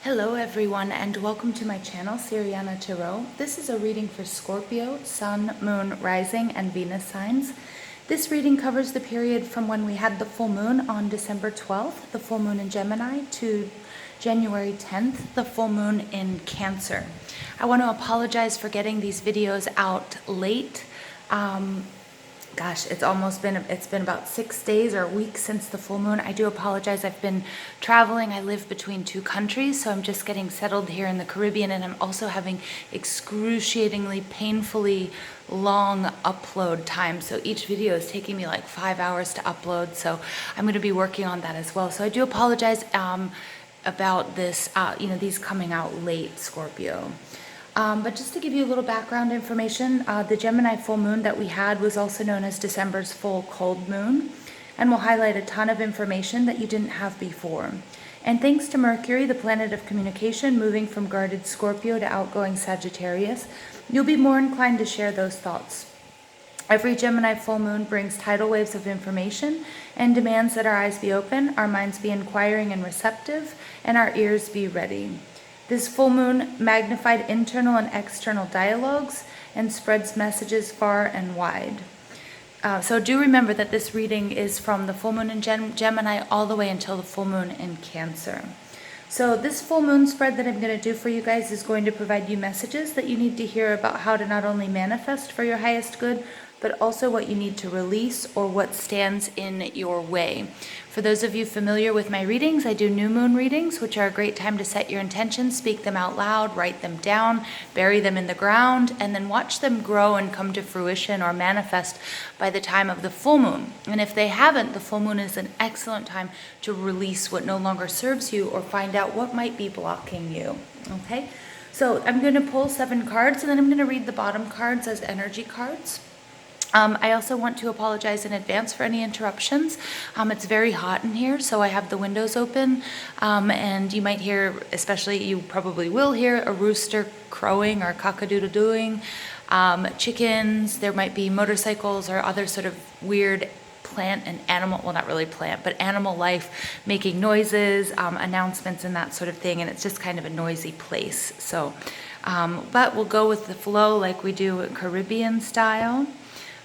Hello everyone and welcome to my channel, Siriana Tarot. This is a reading for Scorpio, Sun, Moon, Rising, and Venus signs. This reading covers the period from when we had the full moon on December 12th, the full moon in Gemini, to January 10th, the full moon in Cancer. I want to apologize for getting these videos out late. Gosh, it's been about 6 days or a week since the full moon. I do apologize. I've been traveling. I live between two countries, so I'm just getting settled here in the Caribbean, and I'm also having excruciatingly, painfully long upload time. So each video is taking me like 5 hours to upload, so I'm going to be working on that as well. So I do apologize about this, these coming out late, Scorpio. But just to give you a little background information, the Gemini full moon that we had was also known as December's full cold moon, and will highlight a ton of information that you didn't have before. And thanks to Mercury, the planet of communication, moving from guarded Scorpio to outgoing Sagittarius, you'll be more inclined to share those thoughts. Every Gemini full moon brings tidal waves of information and demands that our eyes be open, our minds be inquiring and receptive, and our ears be ready. This full moon magnified internal and external dialogues and spreads messages far and wide. So do remember that this reading is from the full moon in Gemini all the way until the full moon in Cancer. So this full moon spread that I'm going to do for you guys is going to provide you messages that you need to hear about how to not only manifest for your highest good, but also what you need to release or what stands in your way. For those of you familiar with my readings, I do new moon readings, which are a great time to set your intentions, speak them out loud, write them down, bury them in the ground, and then watch them grow and come to fruition or manifest by the time of the full moon. And if they haven't, the full moon is an excellent time to release what no longer serves you or find out what might be blocking you. Okay? So I'm going to pull 7 cards, and then I'm going to read the bottom cards as energy cards. I also want to apologize in advance for any interruptions. It's very hot in here, so I have the windows open, and you might hear, you probably will hear a rooster crowing or cock-a-doodle-dooing, chickens, there might be motorcycles or other sort of weird plant and animal, well, not really plant, but animal life making noises, announcements and that sort of thing, and it's just kind of a noisy place. So, but we'll go with the flow like we do in Caribbean style.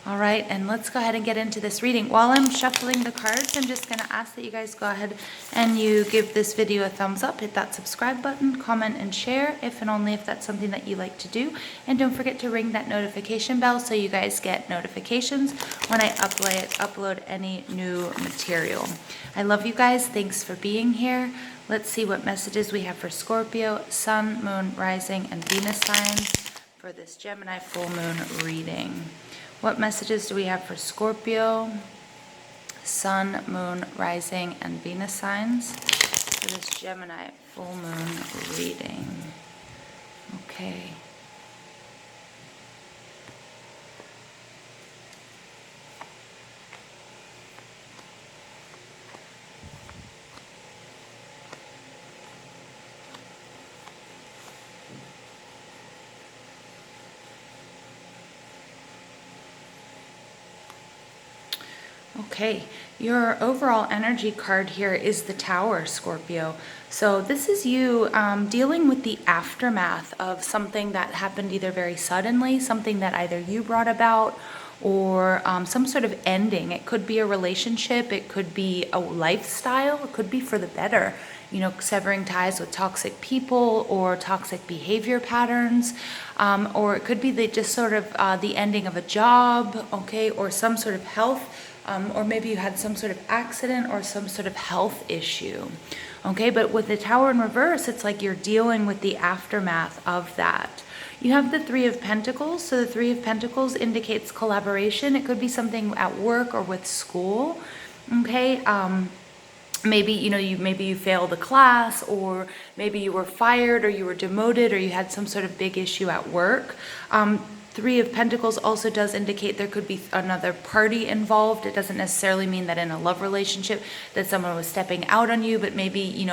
All right, and let's go ahead and get into this reading. While I'm shuffling the cards, I'm just going to ask that you guys go ahead and you give this video a thumbs up, hit that subscribe button, comment and share if and only if that's something that you like to do. And don't forget to ring that notification bell so you guys get notifications when I upload any new material. I love you guys. Thanks for being here. Let's see what messages we have for Scorpio, Sun, Moon, Rising, and Venus signs for this Gemini full moon reading. What messages do we have for Scorpio, Sun, Moon, Rising, and Venus signs for this Gemini full moon reading? Okay. Okay, your overall energy card here is the Tower, Scorpio. So this is you dealing with the aftermath of something that happened either very suddenly, something that either you brought about, or some sort of ending. It could be a relationship, it could be a lifestyle, it could be for the better. You know, severing ties with toxic people or toxic behavior patterns, or it could be just sort of the ending of a job, okay, or some sort of health. Or maybe you had some sort of accident or some sort of health issue. Okay, but with the Tower in reverse, it's like you're dealing with the aftermath of that. You have the Three of Pentacles. So the Three of Pentacles indicates collaboration. It could be something at work or with school. Okay, maybe you failed a class, or maybe you were fired, or you were demoted, or you had some sort of big issue at work. Three of Pentacles also does indicate there could be another party involved. It doesn't necessarily mean that in a love relationship that someone was stepping out on you, but maybe,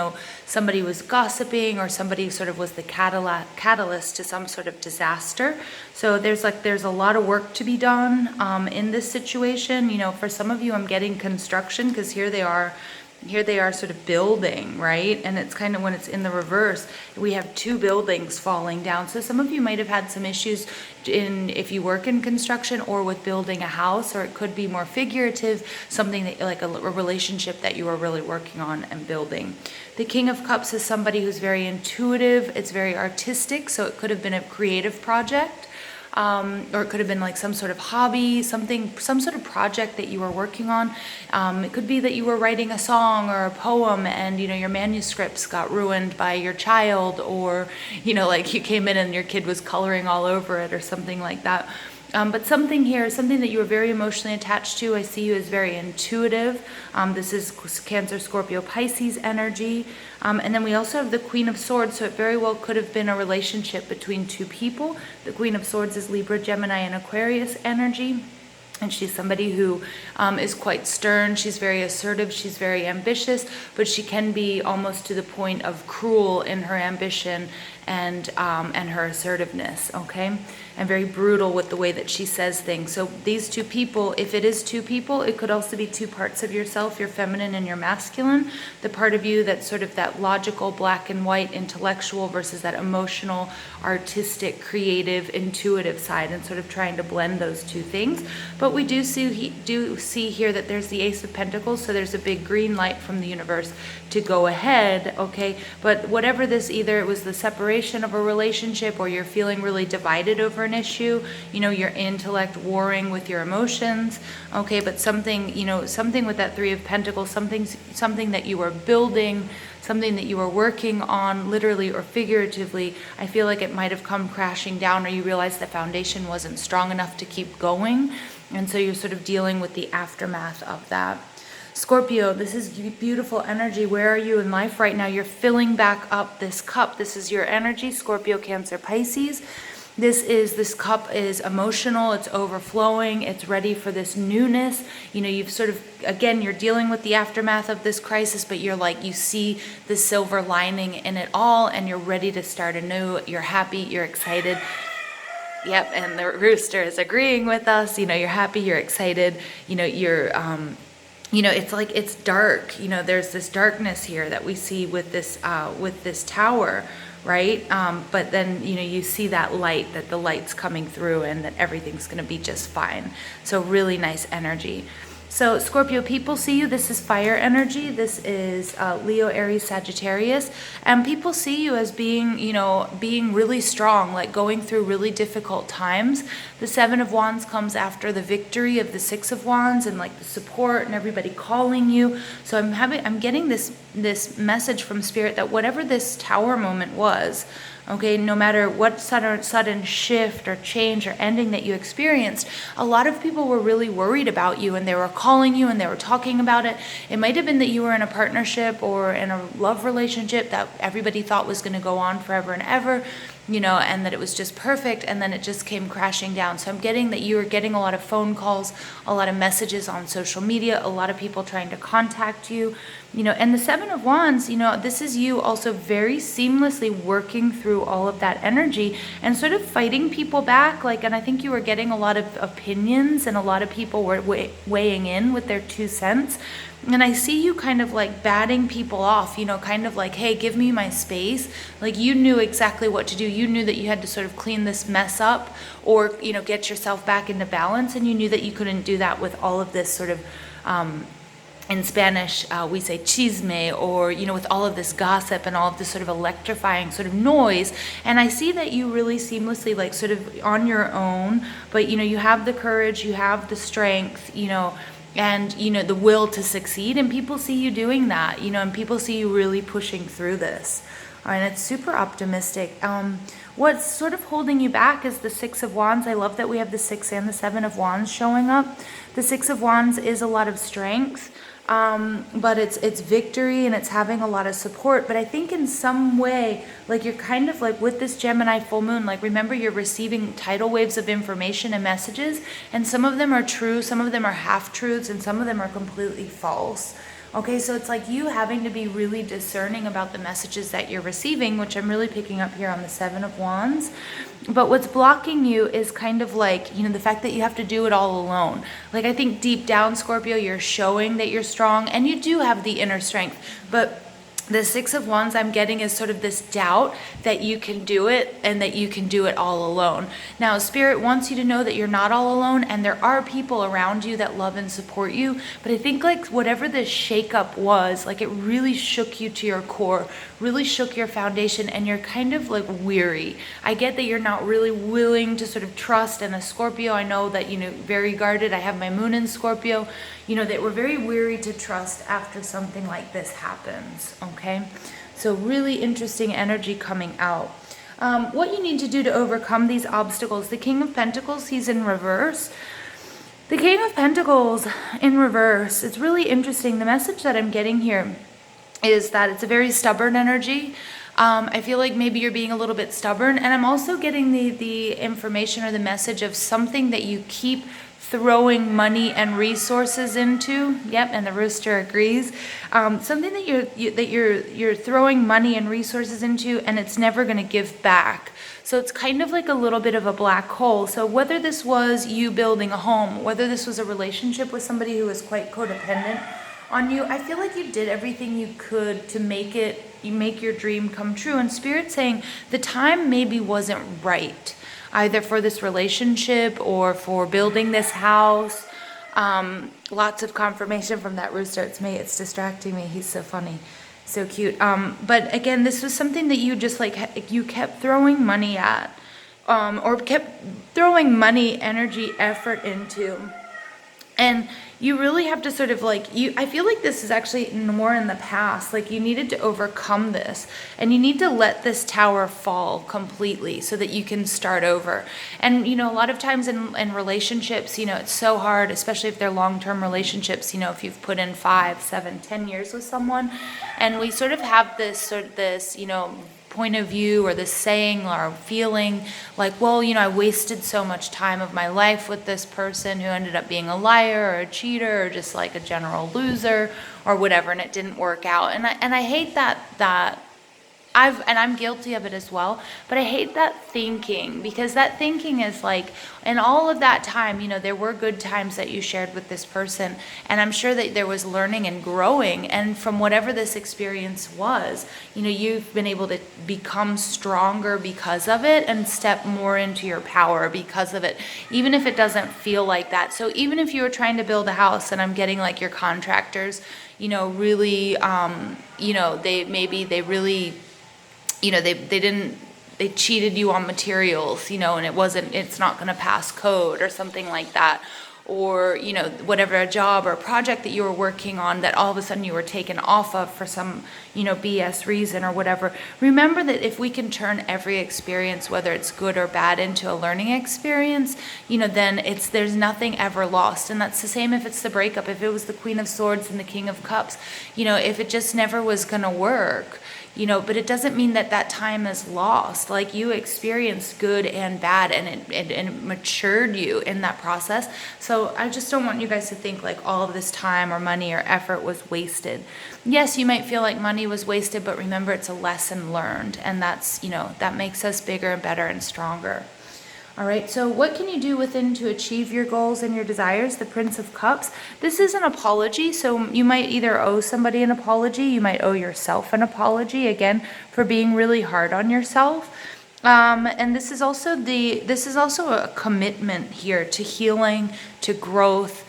somebody was gossiping, or somebody sort of was the catalyst to some sort of disaster. So there's a lot of work to be done in this situation. For some of you, I'm getting construction, because here they are here they are sort of building, right? And it's kind of, when it's in the reverse, we have two buildings falling down. So some of you might have had some issues if you work in construction or with building a house, or it could be more figurative, something that, like a relationship that you are really working on and building. The King of Cups is somebody who's very intuitive. It's very artistic. So it could have been a creative project. Or it could have been like some sort of hobby, some sort of project that you were working on. It could be that you were writing a song or a poem, and your manuscripts got ruined by your child, or like you came in and your kid was coloring all over it or something like that. But something here, something that you were very emotionally attached to. I see you as very intuitive. This is Cancer, Scorpio, Pisces energy. And then we also have the Queen of Swords, so it very well could have been a relationship between two people. The Queen of Swords is Libra, Gemini, and Aquarius energy. And she's somebody who is quite stern. She's very assertive. She's very ambitious, but she can be almost to the point of cruel in her ambition and her assertiveness, okay? And very brutal with the way that she says things. So these two people, if it is two people, it could also be two parts of yourself, your feminine and your masculine. The part of you that's sort of that logical, black and white, intellectual versus that emotional, artistic, creative, intuitive side, and sort of trying to blend those two things. But we do see here that there's the Ace of Pentacles, so there's a big green light from the universe to go ahead, okay? But whatever this, either it was the separation of a relationship, or you're feeling really divided over an issue, your intellect warring with your emotions, okay? But something with that Three of Pentacles, something that you were building, something that you were working on, literally or figuratively, I feel like it might have come crashing down, or you realized the foundation wasn't strong enough to keep going. And so you're sort of dealing with the aftermath of that. Scorpio, this is beautiful energy. Where are you in life right now? You're filling back up this cup. This is your energy, Scorpio, Cancer, Pisces. This cup is emotional, it's overflowing, it's ready for this newness. You've sort of, again, you're dealing with the aftermath of this crisis, but you're like, you see the silver lining in it all, and you're ready to start anew. You're happy, you're excited. Yep, and the rooster is agreeing with us. You're happy, you're excited, you're it's like, it's dark. There's this darkness here that we see with this tower, right? But then, you see that light, that the light's coming through, and that everything's going to be just fine. So really nice energy. So Scorpio, people see you. This is fire energy. This is Leo, Aries, Sagittarius. And people see you as being, being really strong, like going through really difficult times. The Seven of Wands comes after the victory of the Six of Wands, and like the support and everybody calling you. So I'm getting this message from Spirit that whatever this tower moment was, okay, no matter what sudden shift or change or ending that you experienced, a lot of people were really worried about you, and they were calling you and they were talking about it. It might have been that you were in a partnership or in a love relationship that everybody thought was going to go on forever and ever, and that it was just perfect, and then it just came crashing down. So I'm getting that you are getting a lot of phone calls, a lot of messages on social media, a lot of people trying to contact you, and the Seven of Wands, this is you also very seamlessly working through all of that energy and sort of fighting people back. And I think you were getting a lot of opinions, and a lot of people were weighing in with their 2 cents. And I see you kind of like batting people off, kind of like, hey, give me my space. Like, you knew exactly what to do. You knew that you had to sort of clean this mess up, or, get yourself back into balance. And you knew that you couldn't do that with all of this sort of, in Spanish, we say chisme, or, with all of this gossip and all of this sort of electrifying sort of noise. And I see that you really seamlessly, like, sort of on your own, but, you have the courage, you have the strength, and, the will to succeed. And people see you doing that, and people see you really pushing through this. And it's super optimistic. What's sort of holding you back is the Six of Wands. I love that we have the Six and the Seven of Wands showing up. The Six of Wands is a lot of strength. But it's victory, and it's having a lot of support. But I think in some way, like, you're kind of like with this Gemini full moon, like, remember, you're receiving tidal waves of information and messages, and some of them are true, some of them are half truths, and some of them are completely false. Okay, so it's like you having to be really discerning about the messages that you're receiving, which I'm really picking up here on the Seven of Wands. But what's blocking you is kind of like, the fact that you have to do it all alone. Like, I think deep down, Scorpio, you're showing that you're strong and you do have the inner strength. But the Six of Wands I'm getting is sort of this doubt that you can do it and that you can do it all alone. Now, Spirit wants you to know that you're not all alone and there are people around you that love and support you. But I think like whatever this shakeup was, like it really shook you to your core, really shook your foundation, and you're kind of like weary. I get that you're not really willing to sort of trust. And a Scorpio, I know that, very guarded. I have my moon in Scorpio, that we're very weary to trust after something like this happens. Okay, so really interesting energy coming out. What you need to do to overcome these obstacles. The King of Pentacles, he's in reverse. The King of Pentacles in reverse. It's really interesting. The message that I'm getting here is that it's a very stubborn energy. I feel like maybe you're being a little bit stubborn. And I'm also getting the information or the message of something that you keep throwing money and resources into. Yep, and the rooster agrees. Something that you're throwing money and resources into, and it's never going to give back. So it's kind of like a little bit of a black hole. So whether this was you building a home, whether this was a relationship with somebody who was quite codependent on you, I feel like you did everything you could to make your dream come true. And Spirit's saying the time maybe wasn't right, either for this relationship or for building this house. Lots of confirmation from that rooster. It's me. It's distracting me. He's so funny. So cute. But again, this was something that you just like, you kept throwing money at, or kept throwing money, energy, effort into. And you really have to sort of like, I feel like this is actually more in the past. Like you needed to overcome this and you need to let this tower fall completely so that you can start over. And, a lot of times in relationships, it's so hard, especially if they're long-term relationships, if you've put in 5, 7, 10 years with someone, and we sort of have this point of view or this saying or feeling like, well, I wasted so much time of my life with this person who ended up being a liar or a cheater or just like a general loser or whatever, and it didn't work out. And I hate that I'm guilty of it as well, but I hate that thinking, because that thinking is like, in all of that time, there were good times that you shared with this person, and I'm sure that there was learning and growing, and from whatever this experience was, you've been able to become stronger because of it and step more into your power because of it, even if it doesn't feel like that. So even if you were trying to build a house, and I'm getting like your contractors, really, they cheated you on materials, and it's not going to pass code or something like that. Or, whatever, a job or a project that you were working on that all of a sudden you were taken off of for some, BS reason or whatever. Remember that if we can turn every experience, whether it's good or bad, into a learning experience, then there's nothing ever lost. And that's the same if it's the breakup. If it was the Queen of Swords and the King of Cups, if it just never was going to work, but it doesn't mean that time is lost. Like, you experienced good and bad, and it matured you in that process. So I just don't want you guys to think like all of this time or money or effort was wasted. Yes, you might feel like money was wasted, but remember, it's a lesson learned, and that's, that makes us bigger and better and stronger. All right, so what can you do within to achieve your goals and your desires? The Prince of Cups. This is an apology, so you might either owe somebody an apology, you might owe yourself an apology, again, for being really hard on yourself. And this is also a commitment here to healing, to growth.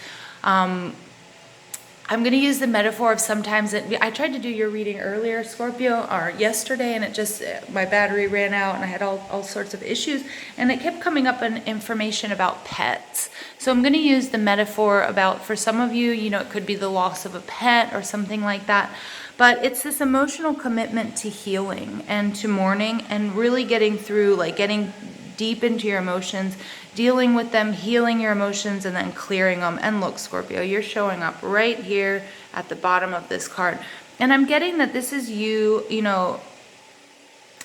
I'm going to use the metaphor of sometimes I tried to do your reading earlier, Scorpio, or yesterday, and my battery ran out and I had all sorts of issues, and it kept coming up in information about pets. So I'm going to use the metaphor about, for some of you, it could be the loss of a pet or something like that. But it's this emotional commitment to healing and to mourning and really getting through, like getting deep into your emotions, dealing with them, healing your emotions, and then clearing them. And look, Scorpio, you're showing up right here at the bottom of this card. And I'm getting that this is you,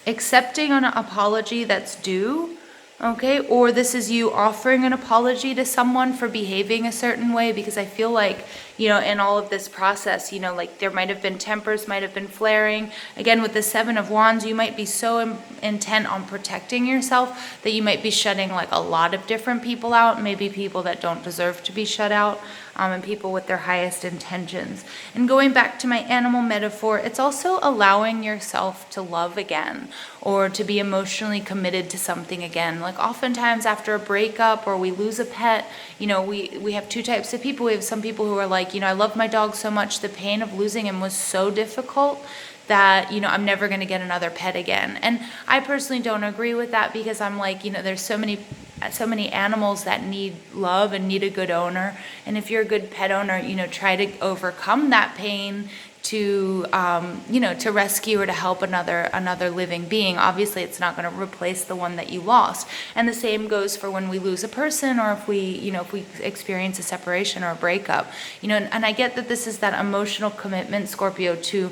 accepting an apology that's due, okay? Or this is you offering an apology to someone for behaving a certain way, because I feel like, in all of this process, like there might have been tempers, might have been flaring. Again, with the Seven of Wands, you might be so intent on protecting yourself that you might be shutting like a lot of different people out, maybe people that don't deserve to be shut out. And people with their highest intentions. And going back to my animal metaphor, it's also allowing yourself to love again, or to be emotionally committed to something again. Like oftentimes after a breakup or we lose a pet, we have two types of people. We have some people who are like, I love my dog so much, the pain of losing him was so difficult that, I'm never going to get another pet again. And I personally don't agree with that, because I'm like, there's so many animals that need love and need a good owner. And if you're a good pet owner, try to overcome that pain to, to rescue or to help another living being. Obviously, it's not going to replace the one that you lost. And the same goes for when we lose a person, or if we experience a separation or a breakup. And I get that this is that emotional commitment, Scorpio, to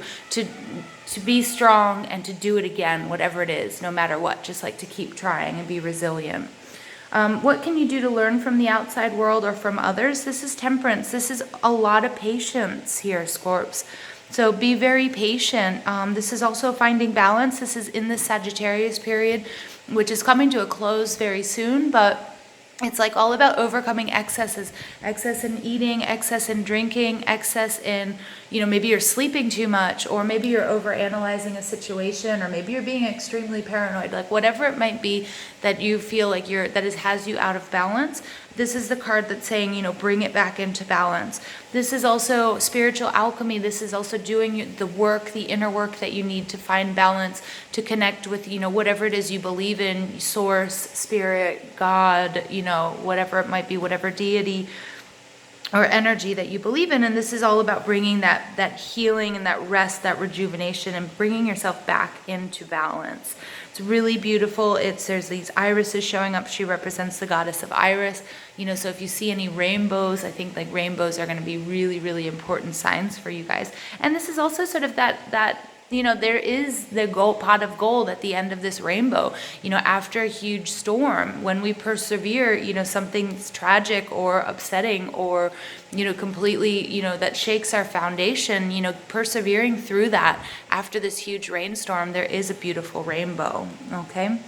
be strong and to do it again, whatever it is, no matter what, just like to keep trying and be resilient. What can you do to learn from the outside world or from others? This is Temperance. This is a lot of patience here, Scorps. So be very patient. This is also finding balance. This is in the Sagittarius period, which is coming to a close very soon, but it's like all about overcoming excesses, excess in eating, excess in drinking, excess in, maybe you're sleeping too much, or maybe you're overanalyzing a situation, or maybe you're being extremely paranoid, like whatever it might be that you feel like has you out of balance. This is the card that's saying, bring it back into balance. This is also spiritual alchemy. This is also doing the work, the inner work that you need to find balance, to connect with, whatever it is you believe in, source, spirit, God, whatever it might be, whatever deity or energy that you believe in. And this is all about bringing that healing and that rest, that rejuvenation, and bringing yourself back into balance. It's really beautiful. There's these irises showing up. She represents the goddess of Iris. So if you see any rainbows, I think like rainbows are going to be really, really important signs for you guys. And this is also sort of that there is the pot of gold at the end of this rainbow. After a huge storm, when we persevere, something's tragic or upsetting or, completely, that shakes our foundation, persevering through that after this huge rainstorm, there is a beautiful rainbow, okay?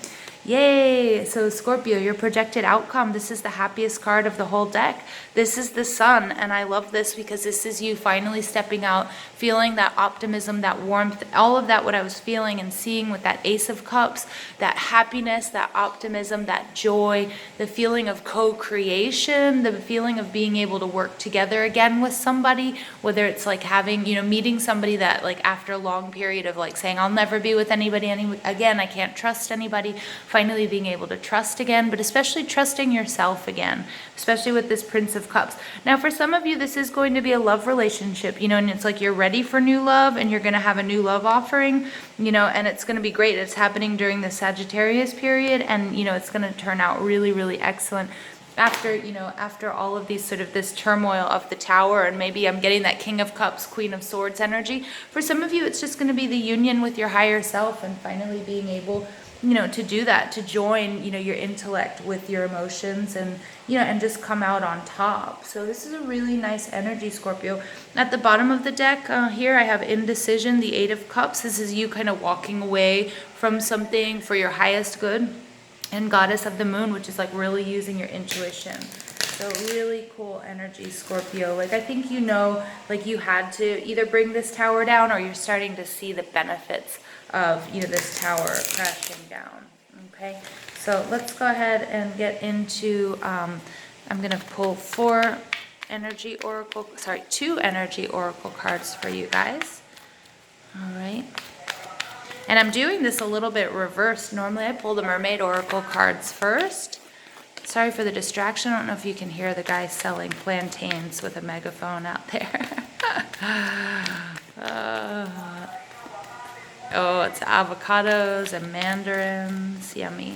Yay! So Scorpio, your projected outcome, this is the happiest card of the whole deck. This is the Sun, and I love this because this is you finally stepping out, feeling that optimism, that warmth, all of that what I was feeling and seeing with that Ace of Cups, that happiness, that optimism, that joy, the feeling of co-creation, the feeling of being able to work together again with somebody, whether it's like having, meeting somebody that like after a long period of like saying, I'll never be with anybody again, I can't trust anybody, finally being able to trust again, but especially trusting yourself again, especially with this Prince of Cups. Now, for some of you, this is going to be a love relationship, and it's like you're ready for new love and you're going to have a new love offering, and it's going to be great. It's happening during the Sagittarius period, and, it's going to turn out really, really excellent after all of these sort of this turmoil of the Tower, and maybe I'm getting that King of Cups, Queen of Swords energy. For some of you, it's just going to be the union with your higher self and finally being able to do that, to join, your intellect with your emotions and, and just come out on top. So this is a really nice energy, Scorpio. At the bottom of the deck here, I have indecision, the Eight of Cups. This is you kind of walking away from something for your highest good. And Goddess of the Moon, which is like really using your intuition. So really cool energy, Scorpio. Like I think like you had to either bring this tower down or you're starting to see the benefits of this tower crashing down. Okay, so let's go ahead and get into I'm gonna pull two energy oracle cards for you guys. All right, and I'm doing this a little bit reversed. Normally I pull the Mermaid oracle cards first. Sorry for the distraction. I don't know if you can hear the guy selling plantains with a megaphone out there. Oh, it's avocados and mandarins. Yummy.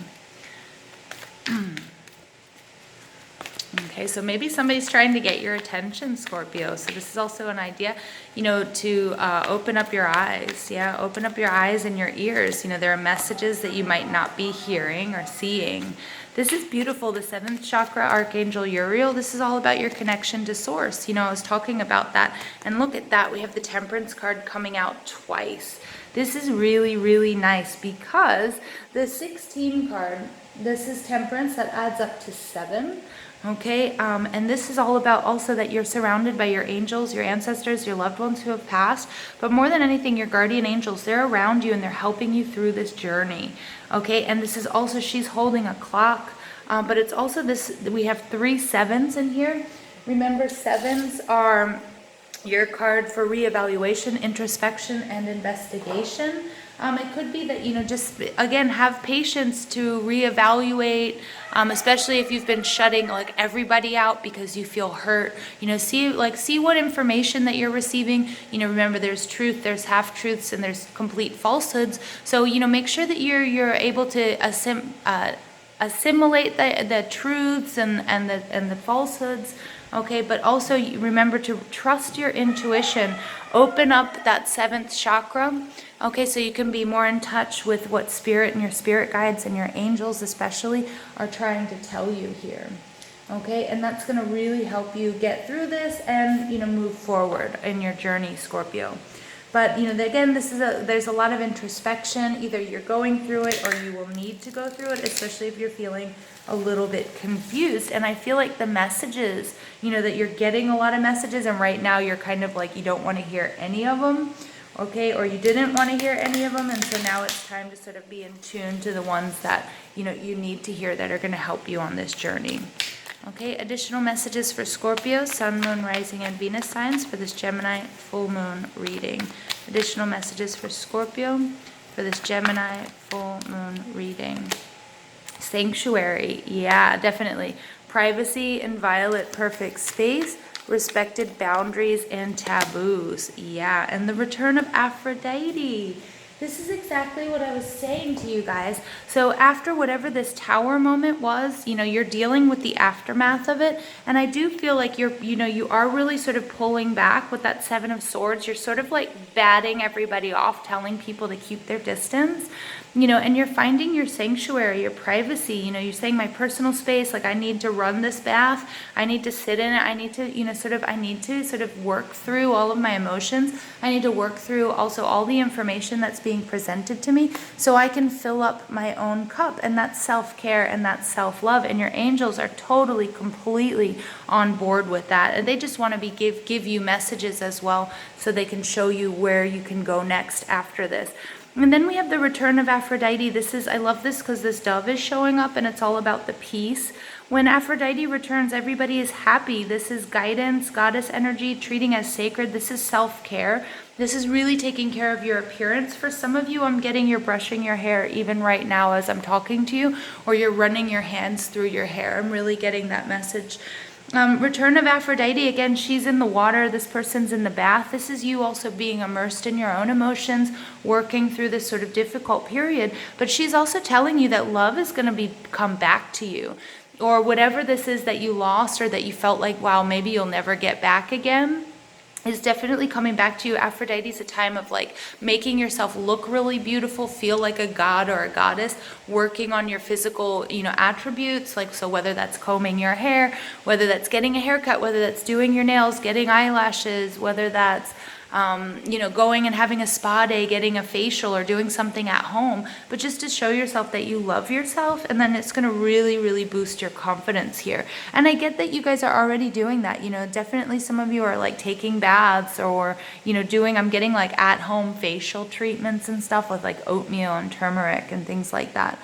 Okay, so maybe somebody's trying to get your attention, Scorpio. So this is also an idea, to open up your eyes. Yeah, open up your eyes and your ears. There are messages that you might not be hearing or seeing. This is beautiful. The 7th chakra, Archangel Uriel. This is all about your connection to Source. I was talking about that. And look at that. We have the Temperance card coming out twice. This is really, really nice because the 16 card, this is Temperance, that adds up to 7. Okay, and this is all about also that you're surrounded by your angels, your ancestors, your loved ones who have passed, but more than anything, your guardian angels. They're around you and they're helping you through this journey. Okay, and this is also, she's holding a clock, but it's also this, we have 3 7s in here. Remember, 7s are your card for reevaluation, introspection, and investigation. It could be that, just, again, have patience to reevaluate, especially if you've been shutting like everybody out because you feel hurt. See what information that you're receiving. Remember, there's truth, there's half-truths, and there's complete falsehoods. So, make sure that you're able to assimilate the truths and the falsehoods. Okay, but also remember to trust your intuition. Open up that 7th chakra. Okay, so you can be more in touch with what spirit and your spirit guides and your angels especially are trying to tell you here. Okay, and that's going to really help you get through this and, move forward in your journey, Scorpio. But, again, there's a lot of introspection. Either you're going through it or you will need to go through it, especially if you're feeling a little bit confused. And I feel like the messages, that you're getting a lot of messages, and right now you're kind of like you don't want to hear any of them, okay? Or you didn't want to hear any of them, and so now it's time to sort of be in tune to the ones that, you need to hear that are going to help you on this journey. Okay, additional messages for Scorpio, Sun, Moon, Rising, and Venus signs for this Gemini full moon reading. Additional messages for Scorpio for this Gemini full moon reading. Sanctuary, yeah, definitely. Privacy, inviolate, perfect space, respected boundaries, and taboos. Yeah, and the return of Aphrodite. This is exactly what I was saying to you guys. So after whatever this tower moment was, you're dealing with the aftermath of it. And I do feel like you are really sort of pulling back with that 7 of Swords. You're sort of like batting everybody off, telling people to keep their distance. And you're finding your sanctuary, your privacy. You're saying my personal space, like I need to run this bath, I need to sit in it, I need to sort of work through all of my emotions. I need to work through also all the information that's being presented to me so I can fill up my own cup. And that's self-care and that's self-love. And your angels are totally, completely on board with that. And they just want to give you messages as well so they can show you where you can go next after this. And then we have the return of Aphrodite. I love this because this dove is showing up and it's all about the peace. When Aphrodite returns, everybody is happy. This is guidance, goddess energy, treating as sacred. This is self-care. This is really taking care of your appearance. For some of you, I'm getting you're brushing your hair even right now as I'm talking to you, or you're running your hands through your hair. I'm really getting that message. Return of Aphrodite, again, she's in the water, this person's in the bath. This is you also being immersed in your own emotions, working through this sort of difficult period. But she's also telling you that love is going to come back to you. Or whatever this is that you lost or that you felt like, wow, maybe you'll never get back again, is definitely coming back to you. Aphrodite is a time of like making yourself look really beautiful, feel like a god or a goddess, working on your physical, attributes. Like, so whether that's combing your hair, whether that's getting a haircut, whether that's doing your nails, getting eyelashes, whether that's going and having a spa day, getting a facial or doing something at home, but just to show yourself that you love yourself. And then it's going to really, really boost your confidence here. And I get that you guys are already doing that. Definitely some of you are like taking baths or, I'm getting like at home facial treatments and stuff with like oatmeal and turmeric and things like that.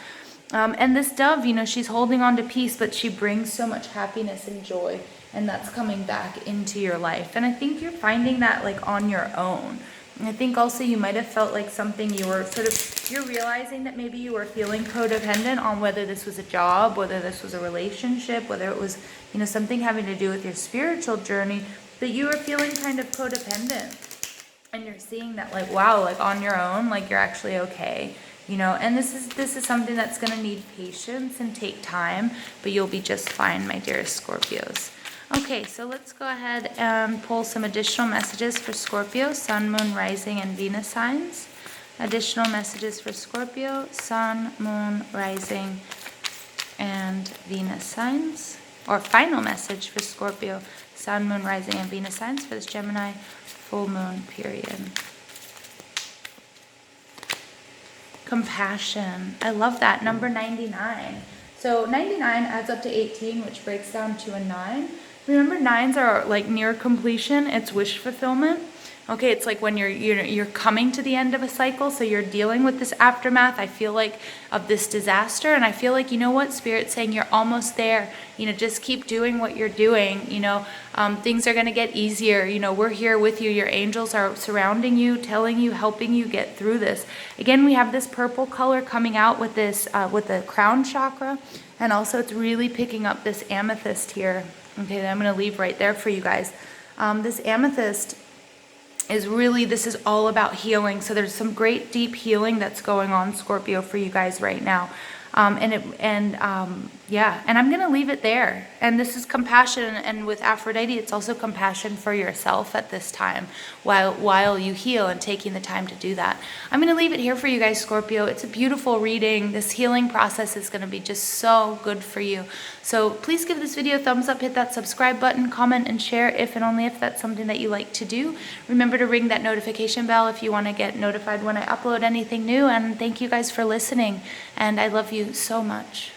And this dove, she's holding on to peace, but she brings so much happiness and joy. And that's coming back into your life. And I think you're finding that like on your own. And I think also you might have felt like something you're realizing that maybe you were feeling codependent on, whether this was a job, whether this was a relationship, whether it was, something having to do with your spiritual journey, that you are feeling kind of codependent. And you're seeing that like, wow, like on your own, like you're actually okay. you know, and this is something that's going to need patience and take time, but you'll be just fine, my dearest Scorpios. Okay, so let's go ahead and pull some additional messages for Scorpio, Sun, Moon, Rising, and Venus signs. Additional messages for Scorpio, Sun, Moon, Rising, and Venus signs. Or final message for Scorpio, Sun, Moon, Rising, and Venus signs for this Gemini full moon period. Compassion. I love that. Number 99. So 99 adds up to 18, which breaks down to a 9. Remember, 9s are like near completion. It's wish fulfillment. Okay, it's like when you're coming to the end of a cycle, so you're dealing with this aftermath, I feel like, of this disaster, and I feel like, you know what, Spirit's saying you're almost there. You know, just keep doing what you're doing. You know, things are going to get easier. You know, we're here with you. Your angels are surrounding you, telling you, helping you get through this. Again, we have this purple color coming out with this, with the crown chakra, and also it's really picking up this amethyst here. Okay, I'm going to leave right there for you guys. This amethyst is really, this is all about healing. So there's some great deep healing that's going on, Scorpio, for you guys right now. Yeah, and I'm going to leave it there. And this is compassion, and with Aphrodite, it's also compassion for yourself at this time while you heal and taking the time to do that. I'm going to leave it here for you guys, Scorpio. It's a beautiful reading. This healing process is going to be just so good for you. So please give this video a thumbs up, hit that subscribe button, comment, and share if and only if that's something that you like to do. Remember to ring that notification bell if you want to get notified when I upload anything new. And thank you guys for listening. And I love you so much.